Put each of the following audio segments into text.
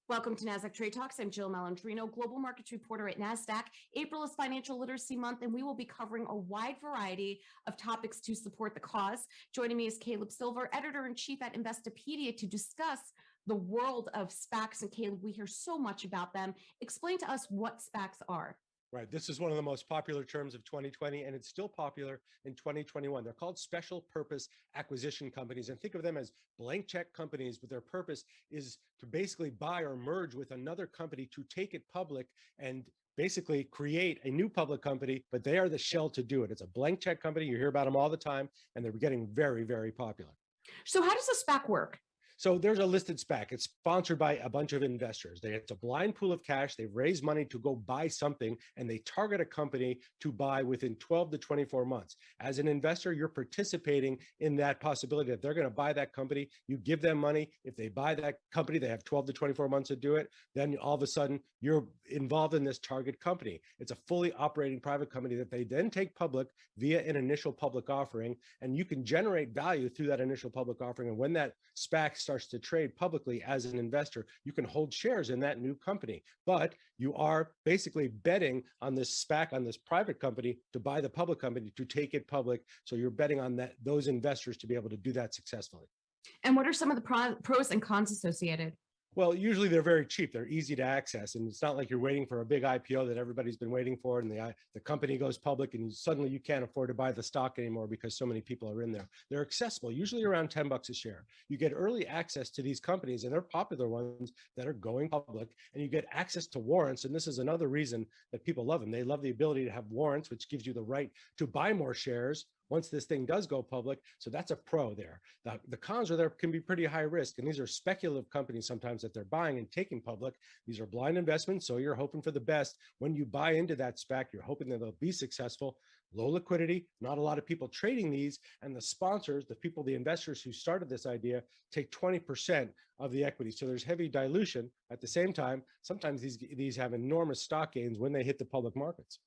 Welcome to Nasdaq Trade Talks. I'm Jill Malandrino, Global Markets Reporter at Nasdaq. April is Financial Literacy Month, and we will be covering a wide variety of topics to support the cause. Joining me is Caleb Silver, Editor-in-Chief at Investopedia, to discuss the world of SPACs. And Caleb, we hear so much about them. Explain to us what SPACs are. Right. This is one of the most popular terms of 2020, and it's still popular in 2021. They're called special purpose acquisition companies. And think of them as blank check companies, but their purpose is to basically buy or merge with another company to take it public and basically create a new public company, but they are the shell to do it. It's a blank check company. You hear about them all the time, and they're getting very, very popular. So how does a SPAC work? So there's a listed SPAC. It's sponsored by a bunch of investors. It's a blind pool of cash. They raise money to go buy something, and they target a company to buy within 12 to 24 months. As an investor, you're participating in that possibility that they're going to buy that company. You give them money. If they buy that company, they have 12 to 24 months to do it. Then all of a sudden, you're involved in this target company. It's a fully operating private company that they then take public via an initial public offering, and you can generate value through that initial public offering. And when that SPAC starts to trade publicly as an investor, you can hold shares in that new company, but you are basically betting on this SPAC, on this private company, to buy the public company, to take it public. So you're betting on those investors to be able to do that successfully. And what are some of the pros and cons associated? Well, usually they're very cheap. They're easy to access. And it's not like you're waiting for a big IPO that everybody's been waiting for, and the company goes public and suddenly you can't afford to buy the stock anymore because so many people are in there. They're accessible, usually around $10 a share. You get early access to these companies, and they're popular ones that are going public, and you get access to warrants. And this is another reason that people love them. They love the ability to have warrants, which gives you the right to buy more shares once this thing does go public. So that's a pro there. The cons are there can be pretty high risk. And these are speculative companies sometimes that they're buying and taking public. These are blind investments. So you're hoping for the best. When you buy into that SPAC, you're hoping that they'll be successful. Low liquidity, not a lot of people trading these. And the sponsors, the investors who started this idea, take 20% of the equity. So there's heavy dilution. At the same time, sometimes these have enormous stock gains when they hit the public markets.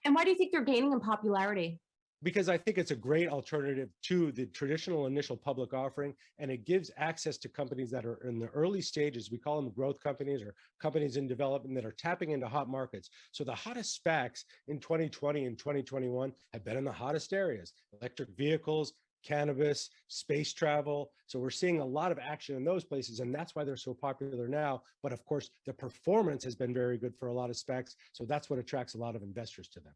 And why do you think they're gaining in popularity? Because I think it's a great alternative to the traditional initial public offering, and it gives access to companies that are in the early stages. We call them growth companies or companies in development that are tapping into hot markets. So the hottest SPACs in 2020 and 2021 have been in the hottest areas: electric vehicles, cannabis, space travel. So we're seeing a lot of action in those places, and that's why they're so popular now. But of course, the performance has been very good for a lot of SPACs. So that's what attracts a lot of investors to them.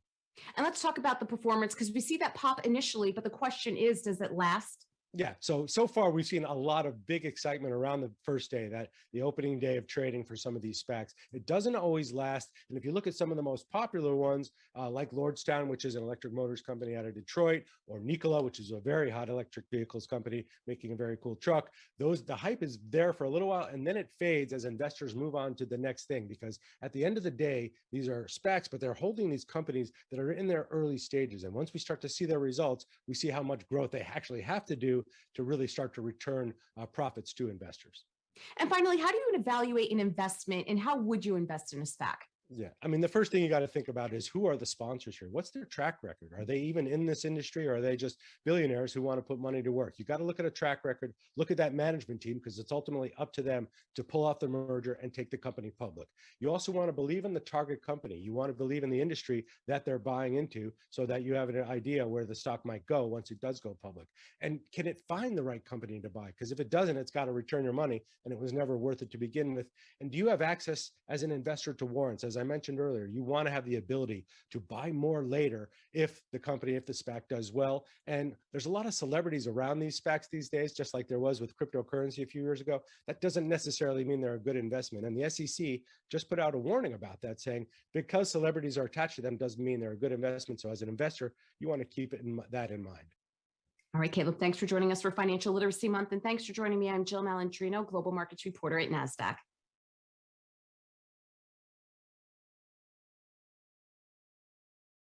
And let's talk about the performance, because we see that pop initially, but the question is, does it last? Yeah, so far we've seen a lot of big excitement around the first day, that the opening day of trading for some of these SPACs. It doesn't always last. And if you look at some of the most popular ones, like Lordstown, which is an electric motors company out of Detroit, or Nikola, which is a very hot electric vehicles company making a very cool truck, the hype is there for a little while, and then it fades as investors move on to the next thing. Because at the end of the day, these are SPACs, but they're holding these companies that are in their early stages. And once we start to see their results, we see how much growth they actually have to do to really start to return profits to investors. And finally, how do you evaluate an investment, and how would you invest in a SPAC? Yeah, I mean, the first thing you got to think about is, who are the sponsors here? What's their track record? Are they even in this industry, or are they just billionaires who want to put money to work? You got to look at a track record, look at that management team, because it's ultimately up to them to pull off the merger and take the company public. You also want to believe in the target company. You want to believe in the industry that they're buying into, so that you have an idea where the stock might go once it does go public. And can it find the right company to buy? Because if it doesn't, it's got to return your money, and it was never worth it to begin with. And do you have access as an investor to warrants? As I mentioned earlier, you want to have the ability to buy more later if the SPAC does well. And there's a lot of celebrities around these SPACs these days, just like there was with cryptocurrency a few years ago. That doesn't necessarily mean they're a good investment. And the SEC just put out a warning about that, saying because celebrities are attached to them doesn't mean they're a good investment. So as an investor, you want to keep that in mind. All right, Caleb, thanks for joining us for Financial Literacy Month. And thanks for joining me. I'm Jill Malandrino, Global Markets Reporter at Nasdaq.